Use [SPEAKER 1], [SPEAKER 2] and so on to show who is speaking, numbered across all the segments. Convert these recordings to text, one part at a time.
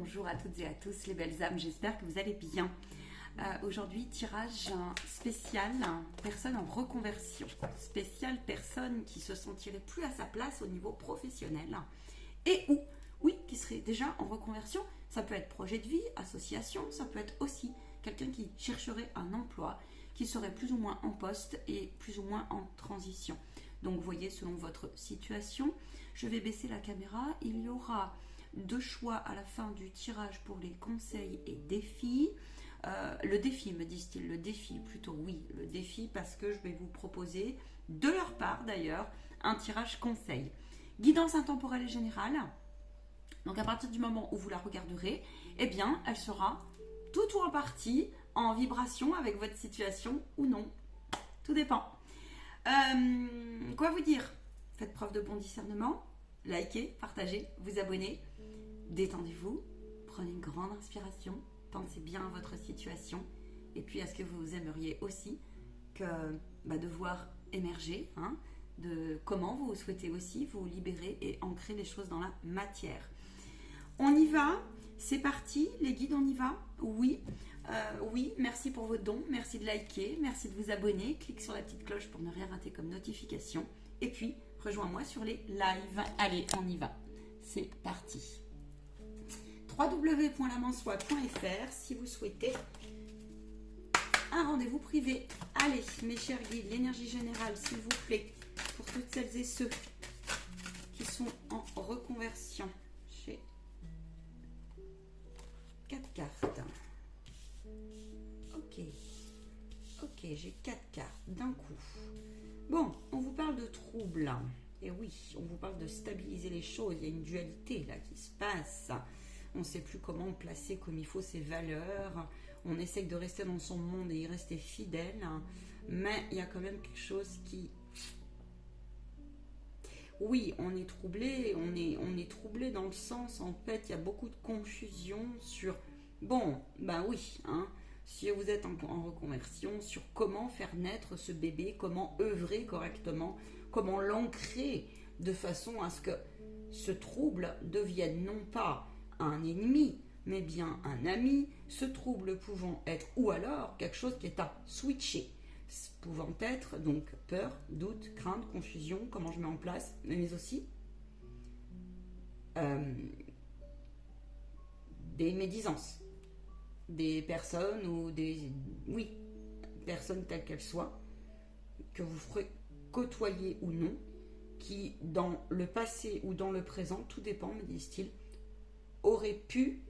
[SPEAKER 1] bonjour à toutes et à tous les belles âmes, j'espère que vous allez bien. Aujourd'hui, tirage spécial, personne en reconversion, spécial personne qui se sentirait plus à sa place au niveau professionnel et ou, oui, qui serait déjà en reconversion. Ça peut être projet de vie, association, ça peut être aussi quelqu'un qui chercherait un emploi, qui serait plus ou moins en poste et plus ou moins en transition. Donc vous voyez, selon votre situation, je vais baisser la caméra, il y aura deux choix à la fin du tirage pour les conseils et défis. Le défi, me disent-ils, le défi, plutôt oui, le défi, parce que je vais vous proposer, de leur part d'ailleurs, un tirage conseil. Guidance intemporelle et générale. Donc à partir du moment où vous la regarderez, eh bien, elle sera tout ou en partie en vibration avec votre situation ou non. Tout dépend. Quoi vous dire? Faites preuve de bon discernement, likez, partagez, vous abonnez, détendez-vous, prenez une grande inspiration, pensez bien à votre situation et puis à ce que vous aimeriez aussi que de voir émerger, de comment vous souhaitez aussi vous libérer et ancrer les choses dans la matière. On y va, c'est parti, les guides, on y va? Oui. Oui, merci pour vos dons, merci de liker, merci de vous abonner, clique sur la petite cloche pour ne rien rater comme notification et puis rejoins-moi sur les lives. Allez, on y va, c'est parti. www.lamansoie.fr si vous souhaitez un rendez-vous privé. Allez, mes chers guides, l'énergie générale, s'il vous plaît, pour toutes celles et ceux qui sont en reconversion. J'ai 4 cartes. Ok, j'ai 4 cartes d'un coup. Bon, on vous parle de troubles. Et oui, on vous parle de stabiliser les choses. Il y a une dualité là qui se passe. On ne sait plus comment placer comme il faut ses valeurs. On essaye de rester dans son monde et y rester fidèle. Mais il y a quand même quelque chose qui... Oui, on est troublé. On est troublé dans le sens, en fait, il y a beaucoup de confusion sur... Bon, oui, si vous êtes en reconversion, sur comment faire naître ce bébé, comment œuvrer correctement, comment l'ancrer de façon à ce que ce trouble devienne non pas un ennemi, mais bien un ami, ce trouble pouvant être ou alors quelque chose qui est à switcher, pouvant être donc peur, doute, crainte, confusion, comment je mets en place, mais aussi des médisances. Des personnes ou personnes telles qu'elles soient, que vous ferez côtoyer ou non, qui dans le passé ou dans le présent, tout dépend, me disent-ils, auraient pu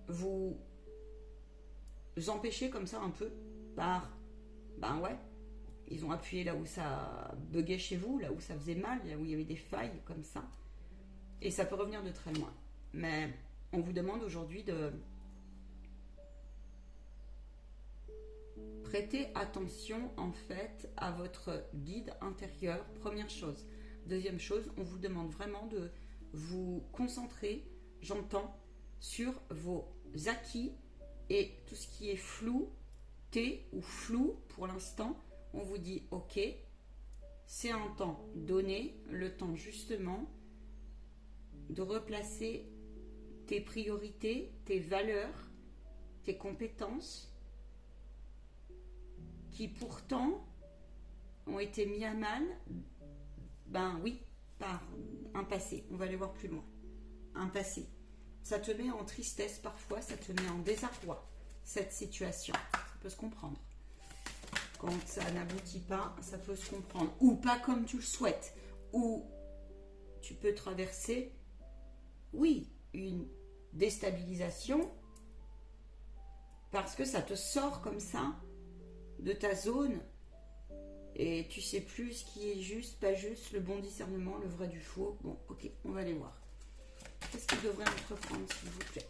[SPEAKER 1] vous empêcher comme ça un peu par, ils ont appuyé là où ça buguait chez vous, là où ça faisait mal, là où il y avait des failles comme ça, et ça peut revenir de très loin. Mais on vous demande aujourd'hui de prêtez attention en fait à votre guide intérieur, première chose. Deuxième chose, on vous demande vraiment de vous concentrer, j'entends, sur vos acquis et tout ce qui est flou, ou flou pour l'instant. On vous dit ok, c'est un temps donné, le temps justement de replacer tes priorités, tes valeurs, tes compétences qui pourtant ont été mis à mal, par un passé. On va aller voir plus loin. Un passé. Ça te met en tristesse parfois, ça te met en désarroi, cette situation. Ça peut se comprendre. Quand ça n'aboutit pas, ça peut se comprendre. Ou pas comme tu le souhaites. Ou tu peux traverser, une déstabilisation parce que ça te sort comme ça de ta zone et tu sais plus ce qui est juste, pas juste, le bon discernement, le vrai du faux. Bon, ok, on va aller voir. Qu'est-ce qu'il devrait entreprendre, s'il vous plaît?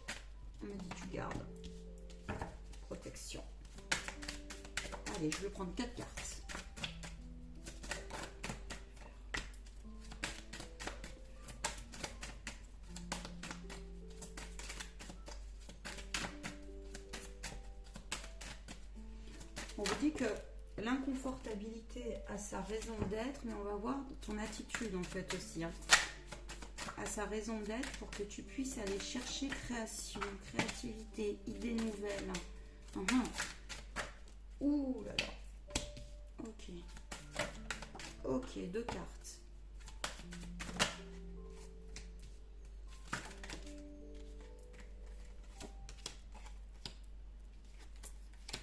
[SPEAKER 1] On me dit tu gardes. Protection. Allez, je vais prendre 4 cartes. On vous dit que l'inconfortabilité a sa raison d'être, mais on va voir ton attitude en fait aussi. à sa raison d'être pour que tu puisses aller chercher création, créativité, idées nouvelles. Ouh là là. Ok. Ok, 2 cartes.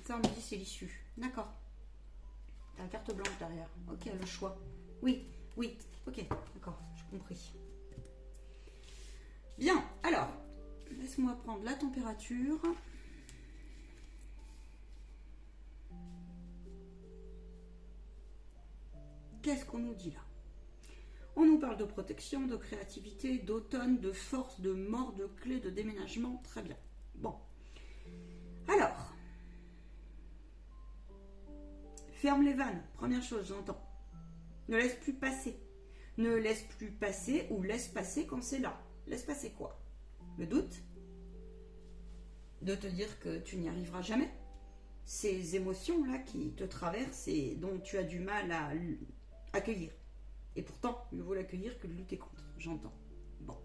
[SPEAKER 1] Ça, on me dit c'est l'issue. D'accord. T'as la carte blanche derrière. Ok, le choix. Oui, oui. Ok, d'accord, j'ai compris. Bien, alors, laisse-moi prendre la température. Qu'est-ce qu'on nous dit là? On nous parle de protection, de créativité, d'automne, de force, de mort, de clé, de déménagement. Très bien. Bon. Alors, ferme les vannes. Première chose, j'entends. Ne laisse plus passer. Ne laisse plus passer ou laisse passer quand c'est là. Laisse passer quoi? Le doute? De te dire que tu n'y arriveras jamais? Ces émotions-là qui te traversent et dont tu as du mal à accueillir. Et pourtant, mieux vaut l'accueillir que de lutter contre, j'entends. Bon.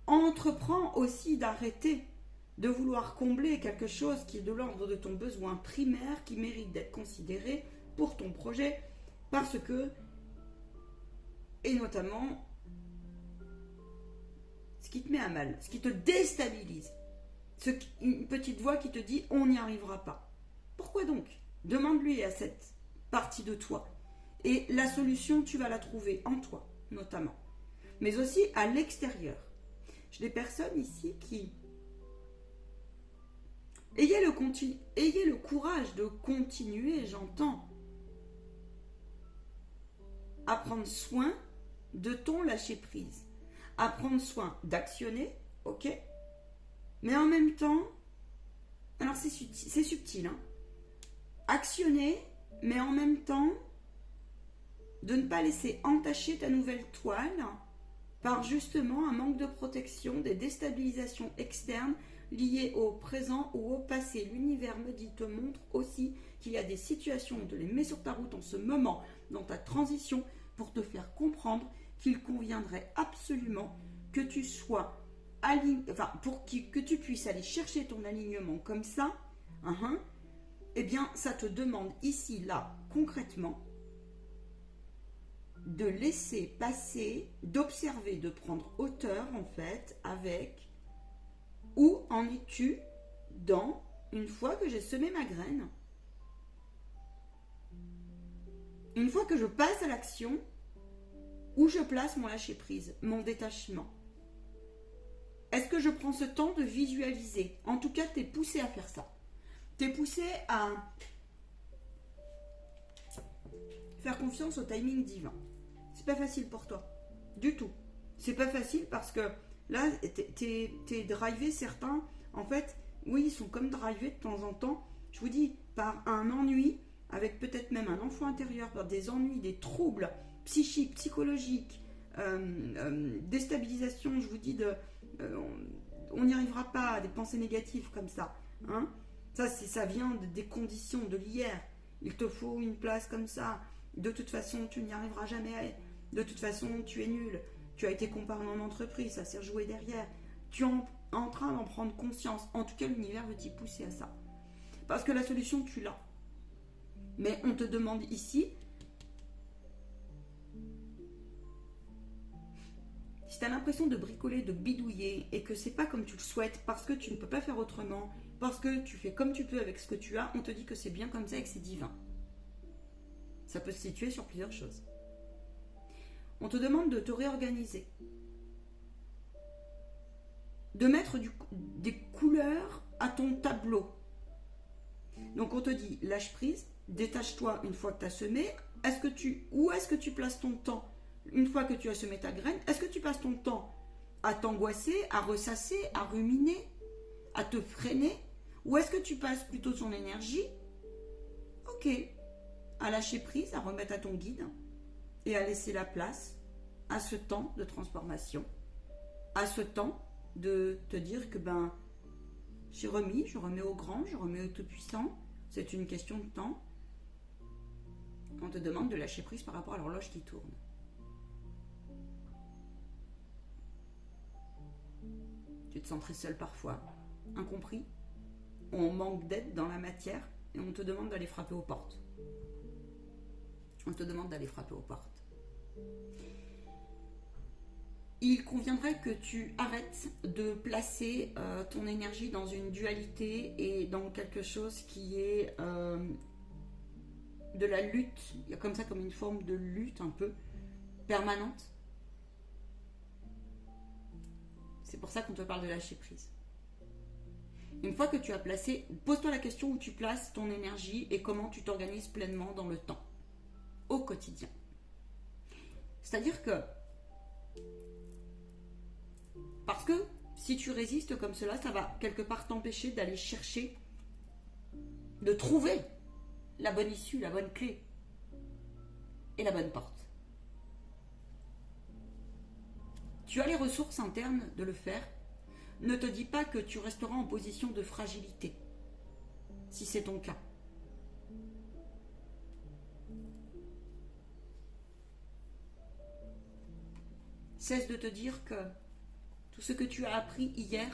[SPEAKER 1] Entreprends aussi d'arrêter de vouloir combler quelque chose qui est de l'ordre de ton besoin primaire, qui mérite d'être considéré pour ton projet, parce que, et notamment, ce qui te met à mal, ce qui te déstabilise, une petite voix qui te dit « on n'y arrivera pas ». Pourquoi donc? Demande-lui à cette partie de toi. Et la solution, tu vas la trouver en toi, notamment. Mais aussi à l'extérieur. J'ai des personnes ici qui... Ayez le courage de continuer, j'entends, à prendre soin de ton lâcher-prise. À prendre soin d'actionner, ok? Mais en même temps, alors c'est subtil, hein? Actionner, mais en même temps, de ne pas laisser entacher ta nouvelle toile par justement un manque de protection, des déstabilisations externes liées au présent ou au passé. L'univers me dit, te montre aussi qu'il y a des situations, on te les met sur ta route en ce moment, dans ta transition, pour te faire comprendre qu'il conviendrait absolument que tu sois aligné, enfin, pour que tu puisses aller chercher ton alignement comme ça, eh bien, ça te demande ici, là, concrètement, de laisser passer, d'observer, de prendre hauteur en fait avec où en es-tu dans une fois que j'ai semé ma graine, une fois que je passe à l'action, où je place mon lâcher prise, mon détachement. Est-ce que je prends ce temps de visualiser? En tout cas, t'es poussé à faire ça. T'es poussé à faire confiance au timing divin. C'est pas facile pour toi, du tout. C'est pas facile parce que là, t'es drivé, certains, en fait, oui, ils sont comme drivés de temps en temps, je vous dis, par un ennui, avec peut-être même un enfant intérieur, par des ennuis, des troubles psychiques, psychologiques, déstabilisation, je vous dis, on n'y arrivera pas, des pensées négatives comme ça. Hein. Ça vient des conditions de l'hier. Il te faut une place comme ça. De toute façon, tu n'y arriveras jamais. De toute façon, tu es nul. Tu as été comparé en entreprise, ça s'est rejoué derrière. Tu es en train d'en prendre conscience. En tout cas, l'univers veut t'y pousser à ça. Parce que la solution, tu l'as. Mais on te demande ici, si tu as l'impression de bricoler, de bidouiller, et que c'est pas comme tu le souhaites, parce que tu ne peux pas faire autrement, parce que tu fais comme tu peux avec ce que tu as, on te dit que c'est bien comme ça et que c'est divin. Ça peut se situer sur plusieurs choses. On te demande de te réorganiser. De mettre des couleurs à ton tableau. Donc on te dit, lâche prise, détache-toi une fois que tu as semé. Où est-ce que tu places ton temps une fois que tu as semé ta graine? Est-ce que tu passes ton temps à t'angoisser, à ressasser, à ruminer, à te freiner? Ou est-ce que tu passes plutôt ton énergie, ok, à lâcher prise, à remettre à ton guide et à laisser la place à ce temps de transformation, à ce temps de te dire que j'ai remis, je remets au grand, je remets au tout-puissant, c'est une question de temps. On te demande de lâcher prise par rapport à l'horloge qui tourne. te sens très seul parfois, incompris. On manque d'aide dans la matière et on te demande d'aller frapper aux portes. On te demande d'aller frapper aux portes. Il conviendrait que tu arrêtes de placer ton énergie dans une dualité et dans quelque chose qui est de la lutte. Il y a comme ça comme une forme de lutte un peu permanente. C'est pour ça qu'on te parle de lâcher prise. Une fois que tu as placé, pose-toi la question où tu places ton énergie et comment tu t'organises pleinement dans le temps, au quotidien. C'est-à-dire que, parce que si tu résistes comme cela, ça va quelque part t'empêcher d'aller chercher, de trouver la bonne issue, la bonne clé et la bonne porte. Tu as les ressources internes de le faire. Ne te dis pas que tu resteras en position de fragilité, si c'est ton cas. Cesse de te dire que tout ce que tu as appris hier,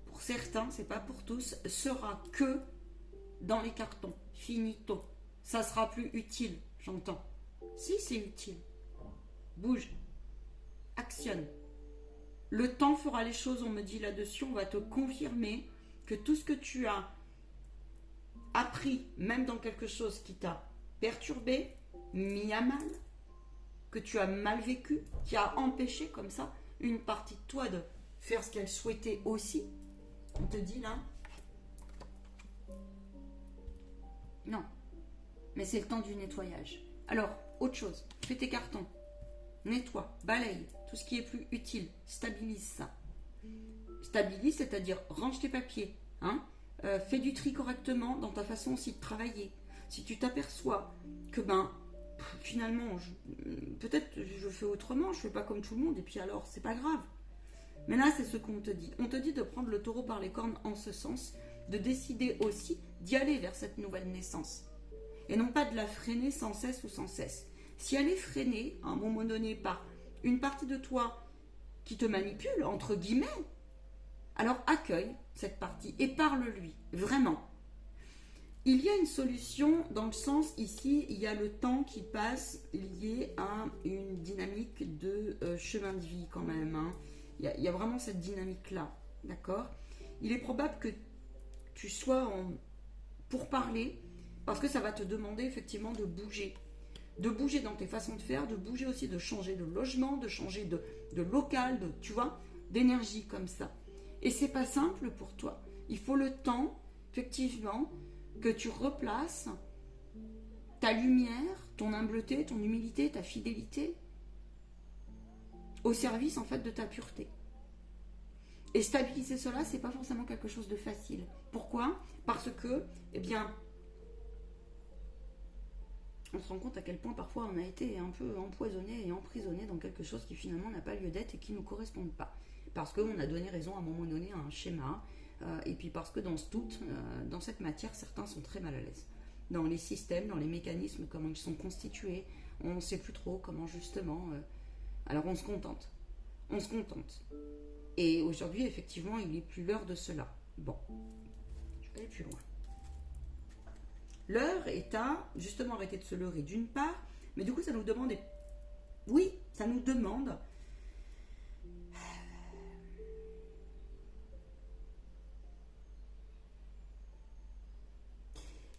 [SPEAKER 1] pour certains, c'est pas pour tous, sera que dans les cartons, finito. Ça sera plus utile, j'entends. Si, c'est utile. Bouge, actionne. Le temps fera les choses, on me dit là-dessus, on va te confirmer que tout ce que tu as appris, même dans quelque chose qui t'a perturbé, mis à mal, que tu as mal vécu, qui a empêché comme ça une partie de toi de faire ce qu'elle souhaitait aussi, on te dit là, non, mais c'est le temps du nettoyage. Alors, autre chose, fais tes cartons, nettoie, balaye, tout ce qui est plus utile, stabilise ça. Stabilise, c'est-à-dire range tes papiers, hein, fais du tri correctement dans ta façon aussi de travailler. Si tu t'aperçois que finalement, peut-être je fais autrement, je fais pas comme tout le monde, et puis alors, c'est pas grave. Mais là, c'est ce qu'on te dit. On te dit de prendre le taureau par les cornes en ce sens, de décider aussi d'y aller vers cette nouvelle naissance. Et non pas de la freiner sans cesse ou sans cesse. Si elle est freinée, à un moment donné, par une partie de toi qui te manipule, entre guillemets, alors accueille cette partie et parle-lui, vraiment. Il y a une solution dans le sens, ici, il y a le temps qui passe lié à une dynamique de chemin de vie quand même. Hein. Il y a vraiment cette dynamique-là, d'accord? Il est probable que tu sois pour parler, parce que ça va te demander effectivement de bouger. De bouger dans tes façons de faire, de bouger aussi, de changer de logement, de changer de local, tu vois, d'énergie comme ça. Et c'est pas simple pour toi. Il faut le temps, effectivement, que tu replaces ta lumière, ton humbleté, ton humilité, ta fidélité au service en fait de ta pureté. Et stabiliser cela, c'est pas forcément quelque chose de facile. Pourquoi? Parce que, eh bien, on se rend compte à quel point parfois on a été un peu empoisonné et emprisonné dans quelque chose qui finalement n'a pas lieu d'être et qui ne nous correspond pas. Parce qu'on a donné raison à un moment donné à un schéma, et puis parce que dans dans cette matière, certains sont très mal à l'aise. Dans les systèmes, dans les mécanismes, comment ils sont constitués, on ne sait plus trop comment justement... alors on se contente. On se contente. Et aujourd'hui, effectivement, il n'est plus l'heure de cela. Bon, je vais aller plus loin. L'heure est à, justement, arrêter de se leurrer d'une part, mais du coup, ça nous demande... Oui, ça nous demande...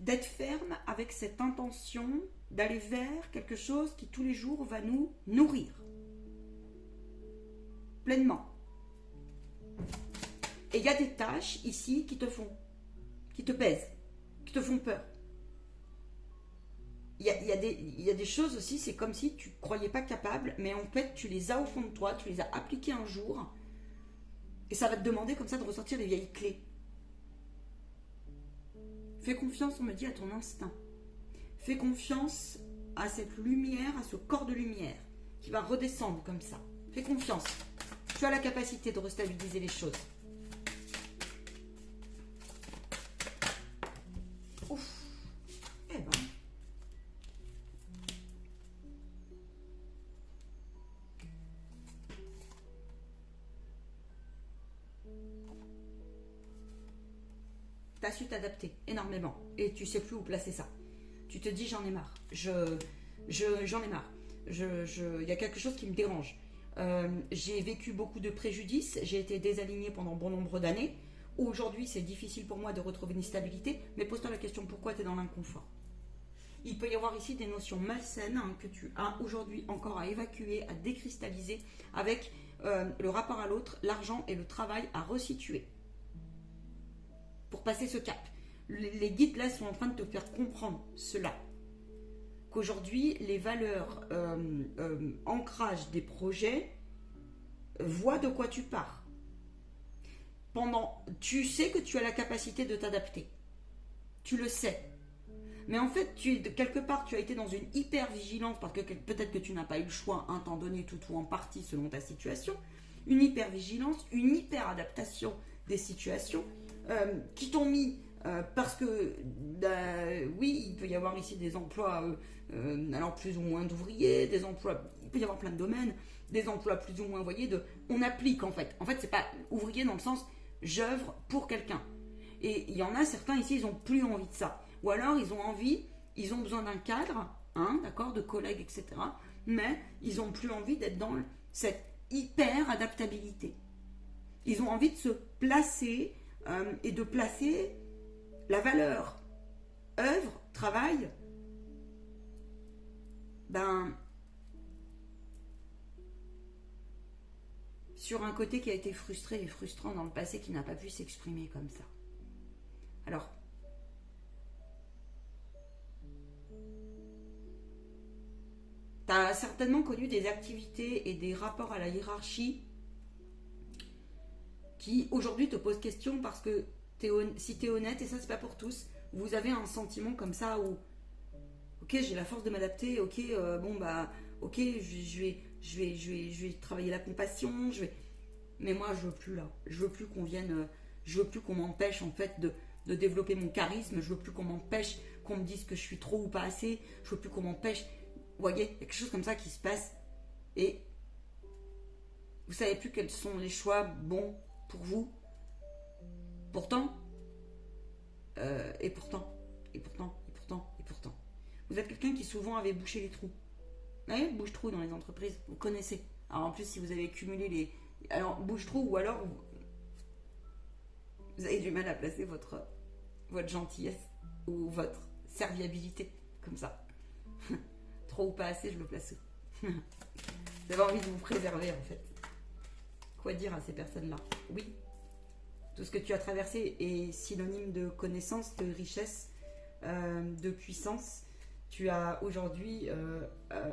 [SPEAKER 1] d'être ferme avec cette intention d'aller vers quelque chose qui tous les jours va nous nourrir pleinement. Et il y a des tâches ici qui te pèsent, qui te font peur. Il y a des choses aussi, c'est comme si tu ne croyais pas capable, mais en fait tu les as au fond de toi, tu les as appliquées un jour, et ça va te demander comme ça de ressortir les vieilles clés. Fais confiance, on me dit, à ton instinct. Fais confiance à cette lumière, à ce corps de lumière qui va redescendre comme ça. Fais confiance. Tu as la capacité de restabiliser les choses. Ouf. Eh ben. tu as su t'adapter énormément et tu sais plus où placer ça. Tu te dis j'en ai marre, j'en ai marre, il y a quelque chose qui me dérange. J'ai vécu beaucoup de préjudices, j'ai été désalignée pendant bon nombre d'années. Aujourd'hui, c'est difficile pour moi de retrouver une stabilité, mais pose-toi la question pourquoi tu es dans l'inconfort. Il peut y avoir ici des notions malsaines que tu as aujourd'hui encore à évacuer, à décristalliser avec le rapport à l'autre, l'argent et le travail à resituer pour passer ce cap. Les guides là sont en train de te faire comprendre cela. Qu'aujourd'hui, les valeurs ancrage des projets voient de quoi tu pars. Tu sais que tu as la capacité de t'adapter. Tu le sais. Mais en fait, quelque part, tu as été dans une hyper-vigilance parce que peut-être que tu n'as pas eu le choix un temps donné, tout ou en partie selon ta situation. Une hyper-vigilance, une hyper-adaptation des situations qui t'ont mis parce que, oui, il peut y avoir ici des emplois, alors plus ou moins d'ouvriers, des emplois, il peut y avoir plein de domaines, des emplois plus ou moins, vous voyez, on applique en fait. En fait, c'est pas ouvrier dans le sens j'œuvre pour quelqu'un. Et il y en a certains ici, ils n'ont plus envie de ça. Ou alors, ils ont besoin d'un cadre, hein, d'accord, de collègues, etc. Mais ils n'ont plus envie d'être dans cette hyper-adaptabilité. Ils ont envie de se placer et de placer la valeur œuvre, travail, sur un côté qui a été frustré et frustrant dans le passé, qui n'a pas pu s'exprimer comme ça. Alors, tu as certainement connu des activités et des rapports à la hiérarchie qui aujourd'hui te posent question parce que si tu es honnête, et ça c'est pas pour tous, vous avez un sentiment comme ça où ok, j'ai la force de m'adapter, ok, ok, je vais travailler la compassion, mais moi je veux plus là, je veux plus qu'on vienne, je veux plus qu'on m'empêche en fait de développer mon charisme, je veux plus qu'on m'empêche qu'on me dise que je suis trop ou pas assez, je veux plus qu'on m'empêche, vous voyez, il y a quelque chose comme ça qui se passe et vous savez plus quels sont les choix bons pour vous. Pourtant, et pourtant, vous êtes quelqu'un qui souvent avait bouché les trous. Ouais, bouche-trou dans les entreprises, vous connaissez. Alors en plus, si vous avez cumulé les... Alors, bouche-trou, ou alors vous avez du mal à placer votre gentillesse ou votre serviabilité, comme ça. Trop ou pas assez, je le place où. Vous avez envie de vous préserver, en fait. Quoi dire à ces personnes-là? Oui. Tout ce que tu as traversé est synonyme de connaissance, de richesse, de puissance. Tu as aujourd'hui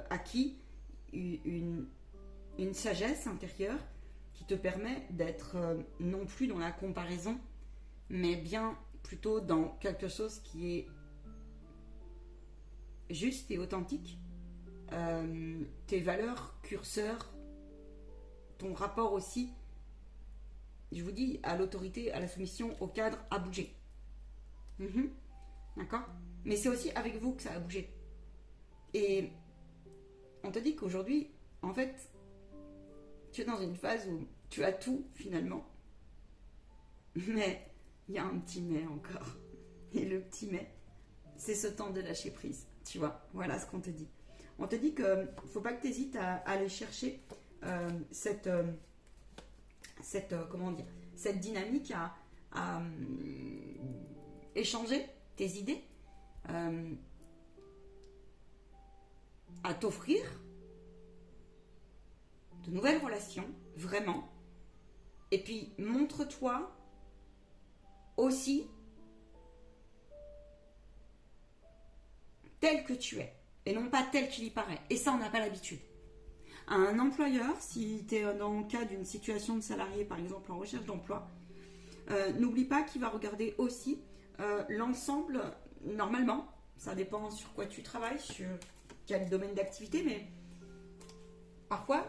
[SPEAKER 1] acquis une sagesse intérieure qui te permet d'être non plus dans la comparaison, mais bien plutôt dans quelque chose qui est juste et authentique. Tes valeurs, curseurs, ton rapport aussi, je vous dis, à l'autorité, à la soumission, au cadre, à bouger. D'accord? Mais c'est aussi avec vous que ça a bougé. Et on te dit qu'aujourd'hui, en fait, tu es dans une phase où tu as tout finalement. Mais il y a un petit mais encore. Et le petit mais, c'est ce temps de lâcher prise. Tu vois, voilà ce qu'on te dit. On te dit qu'il ne faut pas que tu hésites à aller chercher cette dynamique à échanger tes idées, à t'offrir de nouvelles relations, vraiment. Et puis, montre-toi aussi tel que tu es, et non pas tel qu'il y paraît. Et ça, on n'a pas l'habitude. Un employeur, si tu es dans le cas d'une situation de salarié, par exemple en recherche d'emploi, n'oublie pas qu'il va regarder aussi l'ensemble, normalement, ça dépend sur quoi tu travailles, sur quel domaine d'activité, mais parfois,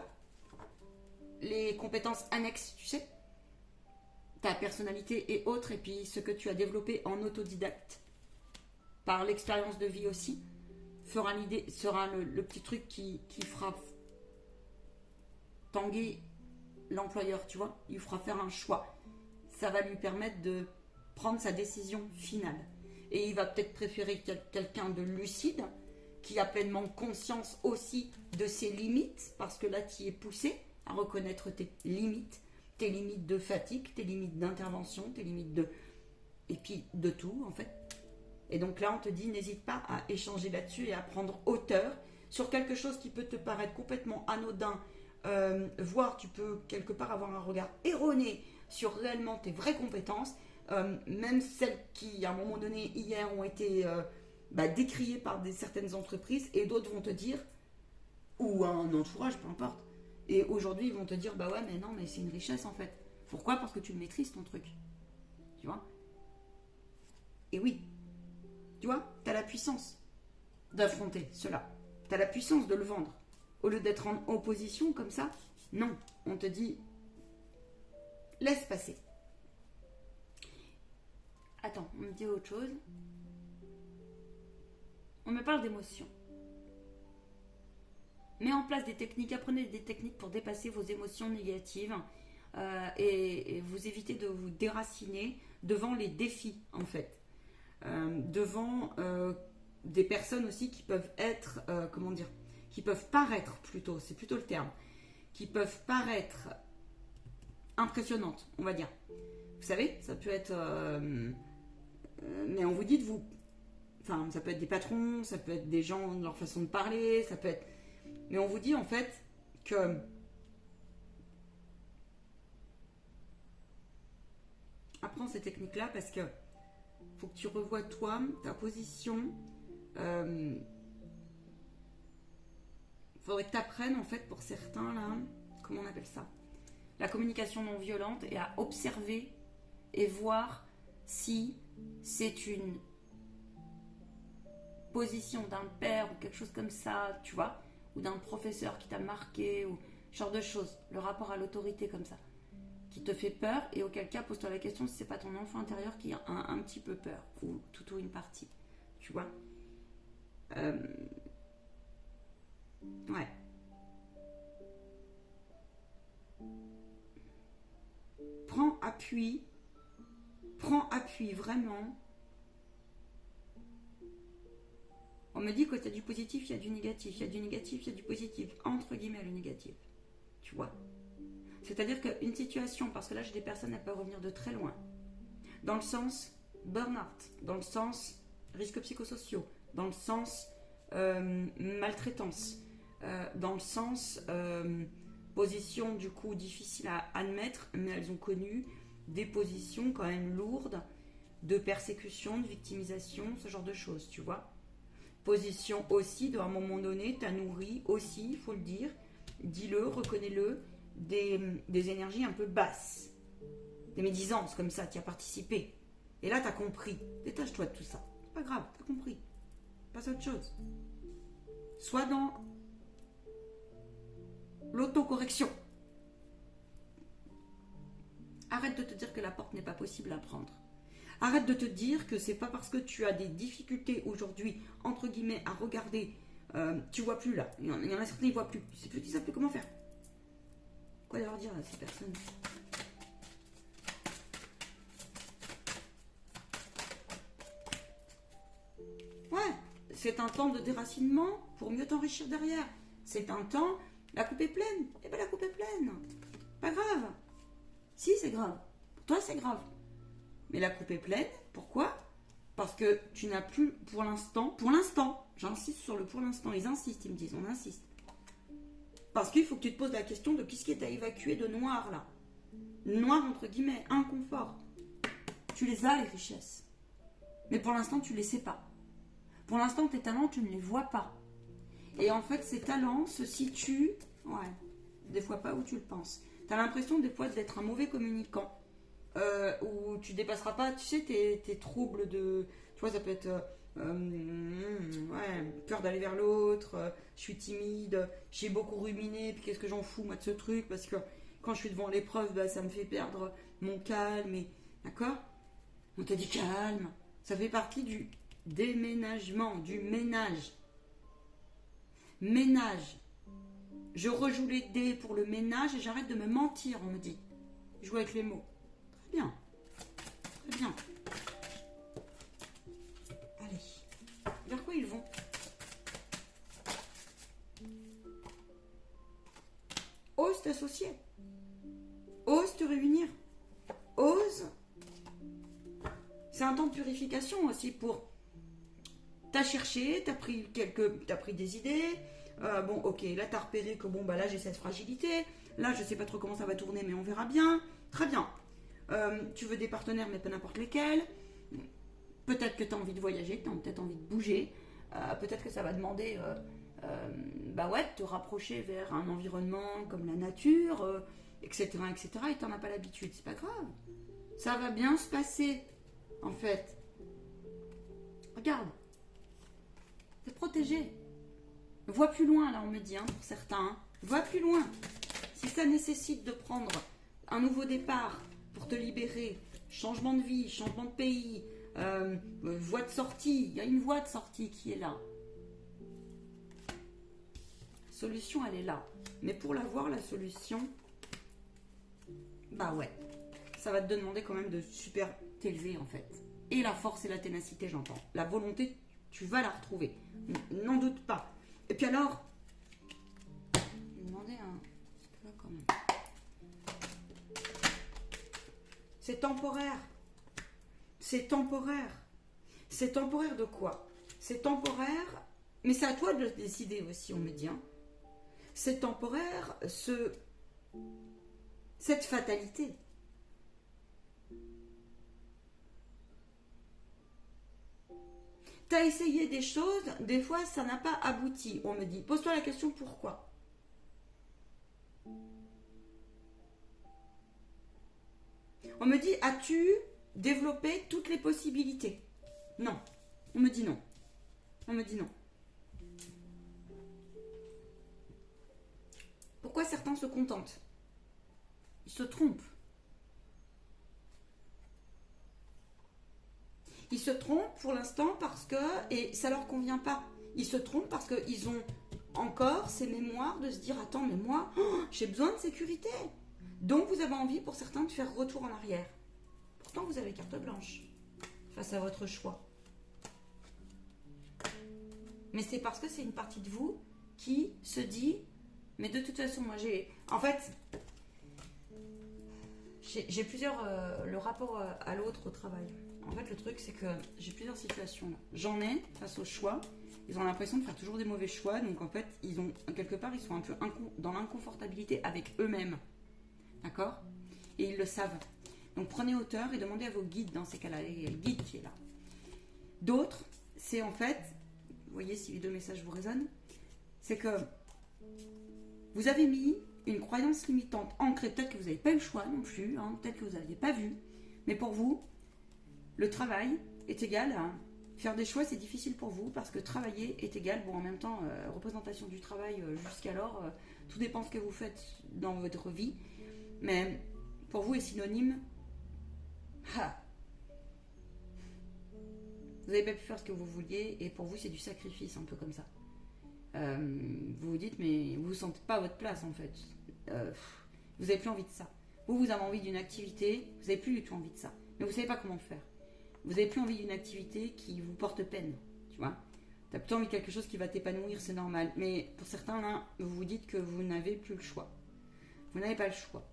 [SPEAKER 1] les compétences annexes, tu sais, ta personnalité et autres, et puis ce que tu as développé en autodidacte, par l'expérience de vie aussi, sera le petit truc qui fera tanguer l'employeur, tu vois. Il fera faire un choix. Ça va lui permettre prendre sa décision finale. Et il va peut-être préférer quelqu'un de lucide, qui a pleinement conscience aussi de ses limites, parce que là, tu es poussé à reconnaître tes limites de fatigue, tes limites d'intervention, tes limites de... Et puis de tout, en fait. Et donc là, on te dit, n'hésite pas à échanger là-dessus et à prendre hauteur sur quelque chose qui peut te paraître complètement anodin, voire tu peux quelque part avoir un regard erroné sur réellement tes vraies compétences, même celles qui, à un moment donné, hier, ont été décriées par certaines entreprises, et d'autres vont te dire, ou un entourage, peu importe, et aujourd'hui, ils vont te dire, bah ouais, mais non, mais c'est une richesse, en fait. Pourquoi? Parce que tu le maîtrises, ton truc. Tu vois? Et oui, tu vois, tu as la puissance d'affronter cela. Tu as la puissance de le vendre. Au lieu d'être en opposition comme ça, non. On te dit, laisse passer. Attends, on me dit autre chose. On me parle d'émotions. Mets en place des techniques, apprenez des techniques pour dépasser vos émotions négatives et vous évitez de vous déraciner devant les défis, en fait. Devant des personnes aussi qui peuvent être, qui peuvent paraître plutôt, c'est plutôt le terme, qui peuvent paraître impressionnantes, on va dire. Vous savez, ça peut être... mais on vous dit de vous... Enfin, ça peut être des patrons, ça peut être des gens, leur façon de parler, ça peut être... Mais on vous dit en fait que... Apprends ces techniques-là parce que faut que tu revoies toi, ta position. Faudrait que tu apprennes en fait pour certains là, comment on appelle ça? La communication non violente, et à observer et voir si c'est une position d'un père ou quelque chose comme ça, tu vois, ou d'un professeur qui t'a marqué, ou ce genre de choses, le rapport à l'autorité comme ça, qui te fait peur, et auquel cas pose-toi la question si c'est pas ton enfant intérieur qui a un petit peu peur, ou tout ou une partie, tu vois. Ouais. Prends appui vraiment. On me dit que tu as du positif, il y a du négatif, il y a du négatif, il y a du positif, entre guillemets le négatif, tu vois. C'est-à-dire qu'une situation, parce que là j'ai des personnes, elles peuvent revenir de très loin, dans le sens burn-out, dans le sens risques psychosociaux, dans le sens maltraitance, dans le sens position du coup difficile à admettre, mais elles ont connu des positions quand même lourdes de persécution, de victimisation, ce genre de choses, tu vois. Position aussi, à un moment donné, t'as nourri aussi, il faut le dire, dis-le, reconnais-le, des énergies un peu basses, des médisances comme ça, tu as participé. Et là, t'as compris. Détache-toi de tout ça. C'est pas grave, t'as compris. Passe à autre chose. Sois dans l'autocorrection. Arrête de te dire que la porte n'est pas possible à prendre. Arrête de te dire que c'est pas parce que tu as des difficultés aujourd'hui, entre guillemets, à regarder, tu vois plus là. Il y en a certains, ils voient plus. Ils savent plus comment faire. Quoi leur dire à ces personnes? Ouais, c'est un temps de déracinement pour mieux t'enrichir derrière. C'est un temps, la coupe est pleine. Eh ben la coupe est pleine. Pas grave. Si, c'est grave. Pour toi, c'est grave. Mais la coupe est pleine, pourquoi? Parce que tu n'as plus, pour l'instant, j'insiste sur le pour l'instant, ils insistent, ils me disent, on insiste. Parce qu'il faut que tu te poses la question de qu'est-ce qui est à évacuer de noir là. Noir entre guillemets, inconfort. Tu les as les richesses. Mais pour l'instant, tu ne les sais pas. Pour l'instant, tes talents, tu ne les vois pas. Et en fait, ces talents se situent, des fois pas où tu le penses. Tu as l'impression des fois d'être un mauvais communicant. Où tu dépasseras pas, tu sais, tes troubles de... Tu vois, ça peut être peur d'aller vers l'autre, je suis timide, j'ai beaucoup ruminé, puis qu'est-ce que j'en fous moi de ce truc, parce que quand je suis devant l'épreuve, ça me fait perdre mon calme, et... D'accord? On te dit calme. Ça fait partie du déménagement, du ménage. Ménage. Je rejoue les dés pour le ménage et j'arrête de me mentir, on me dit. Jouer avec les mots. Bien. Très bien. t'associer. Ose te réunir. Ose. C'est un temps de purification aussi pour... T'as cherché, t'as pris des idées. Bon, ok, là t'as repéré que bon, bah là j'ai cette fragilité. Là je sais pas trop comment ça va tourner, mais on verra bien. Très bien. Tu veux des partenaires, mais pas n'importe lesquels. Peut-être que t'as envie de voyager, t'as peut-être envie de bouger. Peut-être que ça va demander de te rapprocher vers un environnement comme la nature, etc., etc. Et t'en as pas l'habitude, c'est pas grave. Ça va bien se passer, en fait. Regarde. T'es protégé. Vois plus loin, là, on me dit, pour certains. Hein. Vois plus loin. Si ça nécessite de prendre un nouveau départ pour te libérer, changement de vie, changement de pays, voie de sortie, il y a une voie de sortie qui est là. Solution, elle est là. Mais pour l'avoir, la solution, bah ouais, ça va te demander quand même de super t'élever, en fait. Et la force et la ténacité, j'entends. La volonté, tu vas la retrouver. N'en doute pas. Et puis alors, je vais demander un... Là, quand même. C'est temporaire. C'est temporaire. C'est temporaire de quoi? C'est temporaire, mais c'est à toi de le décider aussi, on me dit. Hein. C'est temporaire, cette fatalité. T'as essayé des choses, des fois ça n'a pas abouti. On me dit, pose-toi la question pourquoi. On me dit, as-tu développé toutes les possibilités? Non. On me dit non. On me dit non. Pourquoi certains se contentent? Ils se trompent. Ils se trompent pour l'instant parce que, et ça leur convient pas, ils se trompent parce qu'ils ont encore ces mémoires de se dire, attends, mais moi, j'ai besoin de sécurité. Donc vous avez envie pour certains de faire retour en arrière. Pourtant vous avez carte blanche face à votre choix. Mais c'est parce que c'est une partie de vous qui se dit, mais de toute façon, moi j'ai... En fait, j'ai plusieurs... le rapport à l'autre au travail. En fait, le truc, c'est que j'ai plusieurs situations. J'en ai face au choix. Ils ont l'impression de faire toujours des mauvais choix. Donc, en fait, quelque part, ils sont un peu dans l'inconfortabilité avec eux-mêmes. D'accord? Et ils le savent. Donc, prenez hauteur et demandez à vos guides dans ces cas-là. Il y a le guide qui est là. D'autres, c'est en fait... Vous voyez si les deux messages vous résonnent? C'est que vous avez mis une croyance limitante ancrée. Peut-être que vous n'avez pas eu le choix non plus. Hein, peut-être que vous n'aviez pas vu. Mais pour vous... Le travail est égal à faire des choix, c'est difficile pour vous parce que travailler est égal, bon en même temps, représentation du travail jusqu'alors, tout dépend de ce que vous faites dans votre vie, mais pour vous est synonyme, vous n'avez pas pu faire ce que vous vouliez et pour vous c'est du sacrifice, un peu comme ça. Vous vous dites mais vous ne vous sentez pas à votre place en fait, vous n'avez plus envie de ça. Vous avez envie d'une activité, vous n'avez plus du tout envie de ça, mais vous ne savez pas comment faire. Vous n'avez plus envie d'une activité qui vous porte peine, tu vois. Tu as plutôt envie de quelque chose qui va t'épanouir, c'est normal. Mais pour certains, là, vous vous dites que vous n'avez plus le choix. Vous n'avez pas le choix.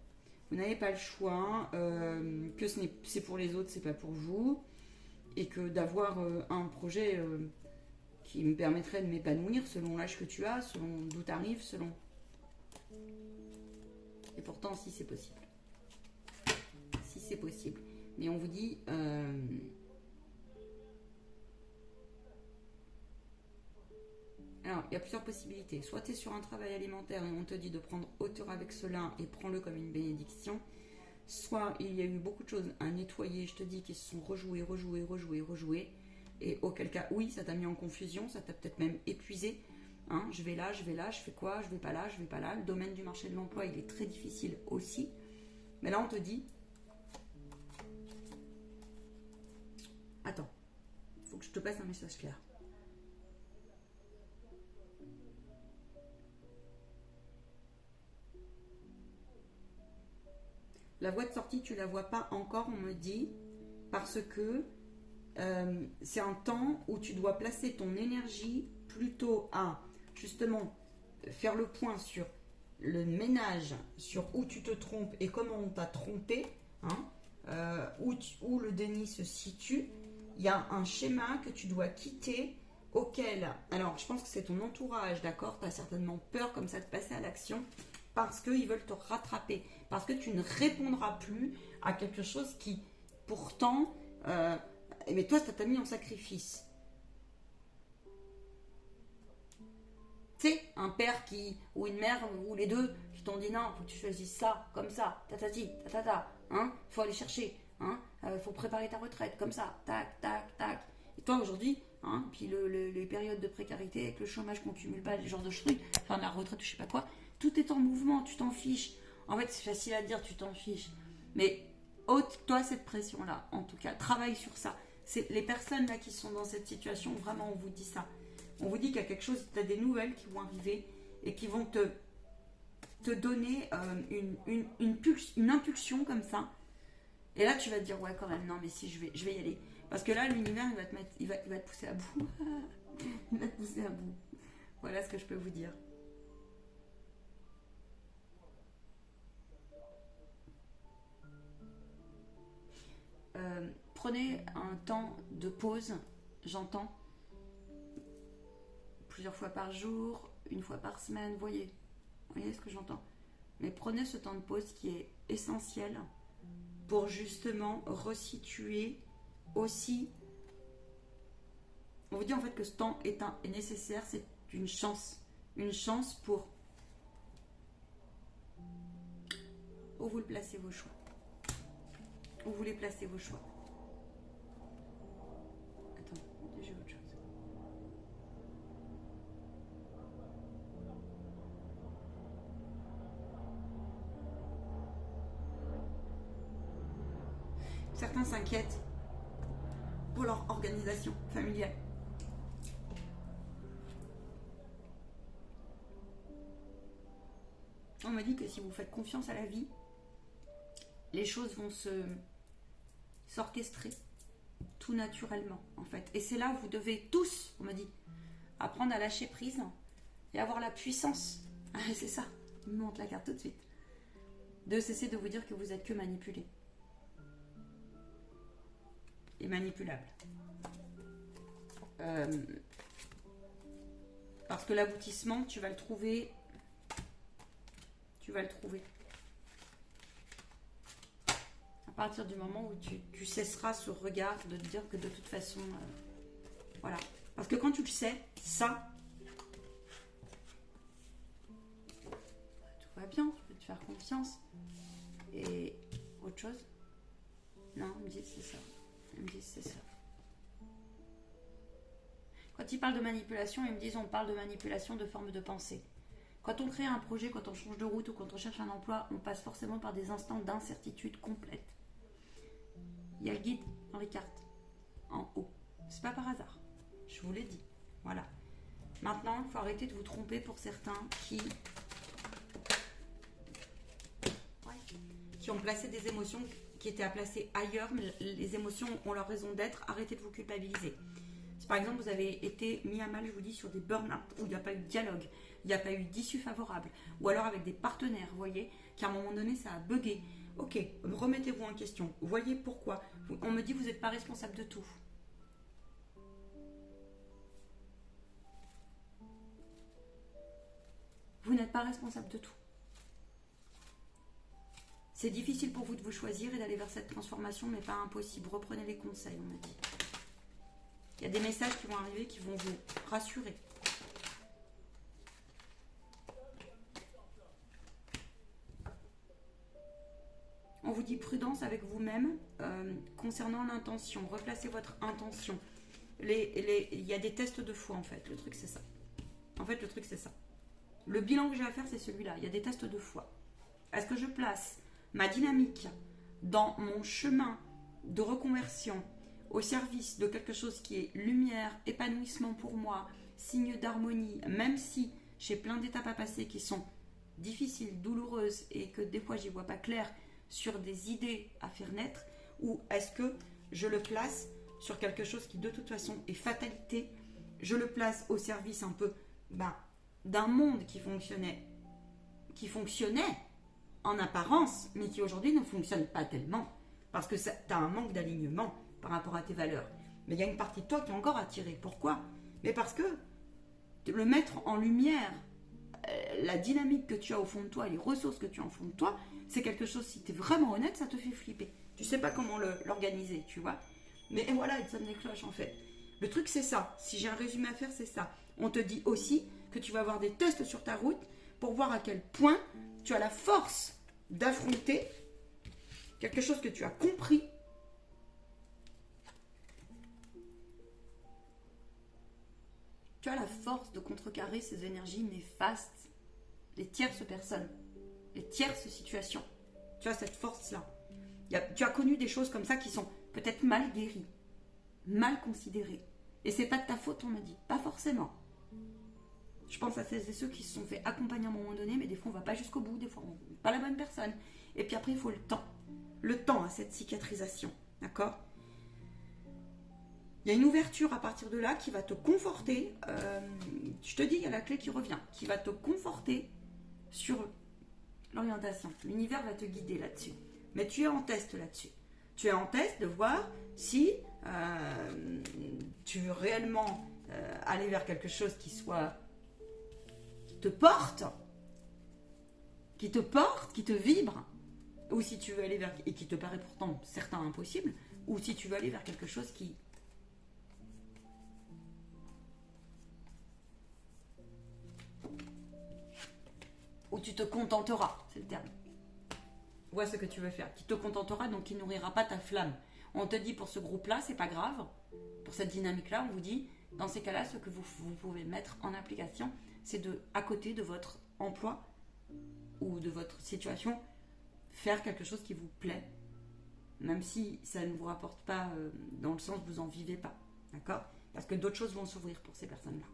[SPEAKER 1] Vous n'avez pas le choix, que c'est pour les autres, c'est pas pour vous. Et que d'avoir un projet qui me permettrait de m'épanouir selon l'âge que tu as, selon d'où tu arrives, selon... Et pourtant, si c'est possible. Si c'est possible. Mais on vous dit... Alors, il y a plusieurs possibilités. Soit tu es sur un travail alimentaire et on te dit de prendre hauteur avec cela et prends-le comme une bénédiction. Soit il y a eu beaucoup de choses à nettoyer, je te dis, qui se sont rejouées. Et auquel cas, oui, ça t'a mis en confusion, ça t'a peut-être même épuisé. Hein, je vais là, je fais quoi? Je vais pas là. Le domaine du marché de l'emploi, il est très difficile aussi. Mais là, on te dit... Attends, il faut que je te passe un message clair. La voie de sortie, tu ne la vois pas encore, on me dit, parce que c'est un temps où tu dois placer ton énergie plutôt à, justement, faire le point sur
[SPEAKER 2] le ménage sur où tu te trompes et comment on t'a trompé, hein, où le déni se situe, il y a un schéma que tu dois quitter auquel, alors je pense que c'est ton entourage, d'accord, tu as certainement peur comme ça de passer à l'action parce qu'ils veulent te rattraper, parce que tu ne répondras plus à quelque chose qui pourtant, mais toi ça t'a mis en sacrifice. Tu sais, un père ou une mère, ou les deux, qui t'ont dit non, faut que tu choisisses ça, comme ça, tatati, tatata, hein, faut aller chercher, hein, faut préparer ta retraite, comme ça, tac, tac, tac. Et toi aujourd'hui, hein, puis les périodes de précarité avec le chômage qu'on cumule pas, les genres de trucs, enfin la retraite, je sais pas quoi, tout est en mouvement, tu t'en fiches. En fait, c'est facile à dire, tu t'en fiches. Mais ôte-toi cette pression-là, en tout cas, travaille sur ça. C'est les personnes là qui sont dans cette situation, vraiment, on vous dit ça. On vous dit qu'il y a quelque chose, tu as des nouvelles qui vont arriver et qui vont te donner une impulsion comme ça. Et là, tu vas te dire, ouais, quand même, non, mais si, je vais y aller. Parce que là, l'univers, il va te pousser à bout. Il va te pousser à bout. Voilà ce que je peux vous dire. Prenez un temps de pause, j'entends. Plusieurs fois par jour, une fois par semaine, voyez ce que j'entends. Mais prenez ce temps de pause qui est essentiel pour justement resituer aussi. On vous dit en fait que ce temps est nécessaire, c'est une chance pour où vous le placez vos choix. Où vous les placez vos choix. Attends, j'ai autre chose. Certains s'inquiètent pour leur organisation familiale. On m'a dit que si vous faites confiance à la vie, les choses vont s'orchestrer tout naturellement en fait. Et c'est là où vous devez tous, on m'a dit, apprendre à lâcher prise et avoir la puissance. Ah, c'est ça, il me montre la carte tout de suite. De cesser de vous dire que vous êtes que manipulé. Et manipulable. Parce que l'aboutissement, tu vas le trouver. À partir du moment où tu cesseras ce regard de te dire que de toute façon, voilà. Parce que quand tu le sais, ça, tout va bien, tu peux te faire confiance. Et autre chose? Non, ils me disent c'est ça. Ils me disent c'est ça. Quand ils parlent de manipulation, ils me disent on parle de manipulation de forme de pensée. Quand on crée un projet, quand on change de route ou quand on cherche un emploi, on passe forcément par des instants d'incertitude complète. Il y a le guide dans les cartes, en haut. C'est pas par hasard. Je vous l'ai dit. Voilà. Maintenant, il faut arrêter de vous tromper pour certains qui ont placé des émotions qui étaient à placer ailleurs, mais les émotions ont leur raison d'être. Arrêtez de vous culpabiliser. Si par exemple vous avez été mis à mal, je vous dis, sur des burn-out où il n'y a pas eu de dialogue, il n'y a pas eu d'issue favorable, ou alors avec des partenaires, vous voyez, qu'à un moment donné ça a bugué. Ok, remettez-vous en question, voyez pourquoi. On me dit que vous n'êtes pas responsable de tout. Vous n'êtes pas responsable de tout. C'est difficile pour vous de vous choisir et d'aller vers cette transformation, mais pas impossible. Reprenez les conseils, on m'a dit. Il y a des messages qui vont arriver qui vont vous rassurer. On vous dit prudence avec vous-même concernant l'intention. Replacez votre intention. Il y a des tests de foi en fait. Le truc c'est ça. Le bilan que j'ai à faire c'est celui-là. Il y a des tests de foi. Est-ce que je place ma dynamique dans mon chemin de reconversion au service de quelque chose qui est lumière, épanouissement pour moi, signe d'harmonie, même si j'ai plein d'étapes à passer qui sont difficiles, douloureuses et que des fois j'y vois pas clair sur des idées à faire naître, ou est-ce que je le place sur quelque chose qui de toute façon est fatalité, je le place au service un peu d'un monde qui fonctionnait qui fonctionnaient en apparence, mais qui aujourd'hui ne fonctionnent pas tellement. Parce que tu as un manque d'alignement par rapport à tes valeurs. Mais il y a une partie de toi qui est encore attirée. Pourquoi? Mais parce que le mettre en lumière, la dynamique que tu as au fond de toi, les ressources que tu as au fond de toi, c'est quelque chose, si tu es vraiment honnête, ça te fait flipper. Tu sais pas comment l'organiser, tu vois. Mais voilà, il sonne des cloches en fait. Le truc c'est ça, si j'ai un résumé à faire, c'est ça. On te dit aussi que tu vas avoir des tests sur ta route pour voir à quel point tu as la force d'affronter quelque chose que tu as compris. Tu as la force de contrecarrer ces énergies néfastes, les tierces personnes, les tierces situations. Tu as cette force-là. Tu as connu des choses comme ça qui sont peut-être mal guéries, mal considérées. Et c'est pas de ta faute, on me dit. Pas forcément. Je pense à celles et ceux qui se sont fait accompagner à un moment donné, mais des fois on va pas jusqu'au bout, des fois on n'est pas la bonne personne. Et puis après il faut le temps. Le temps à cette cicatrisation. D'accord ? Il y a une ouverture à partir de là qui va te conforter. Je te dis, il y a la clé qui revient, qui va te conforter sur l'orientation. L'univers va te guider là-dessus. Mais tu es en test là-dessus. Tu es en test de voir si tu veux réellement aller vers quelque chose qui te porte, qui te vibre, ou si tu veux aller vers, et qui te paraît pourtant certain impossible, ou si tu veux aller vers quelque chose où tu te contenteras, c'est le terme. Vois ce que tu veux faire, qui te contentera, donc qui nourrira pas ta flamme. On te dit pour ce groupe-là, c'est pas grave. Pour cette dynamique-là, on vous dit, dans ces cas-là, ce que vous pouvez mettre en application, c'est à côté de votre emploi ou de votre situation, faire quelque chose qui vous plaît, même si ça ne vous rapporte pas dans le sens où vous en vivez pas, d'accord ? Parce que d'autres choses vont s'ouvrir pour ces personnes-là.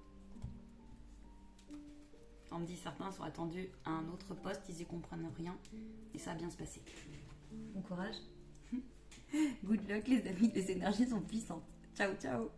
[SPEAKER 2] On me dit certains sont attendus à un autre poste, ils y comprennent rien et ça va bien se passer. Bon courage. Good luck les amis, les énergies sont puissantes. Ciao ciao.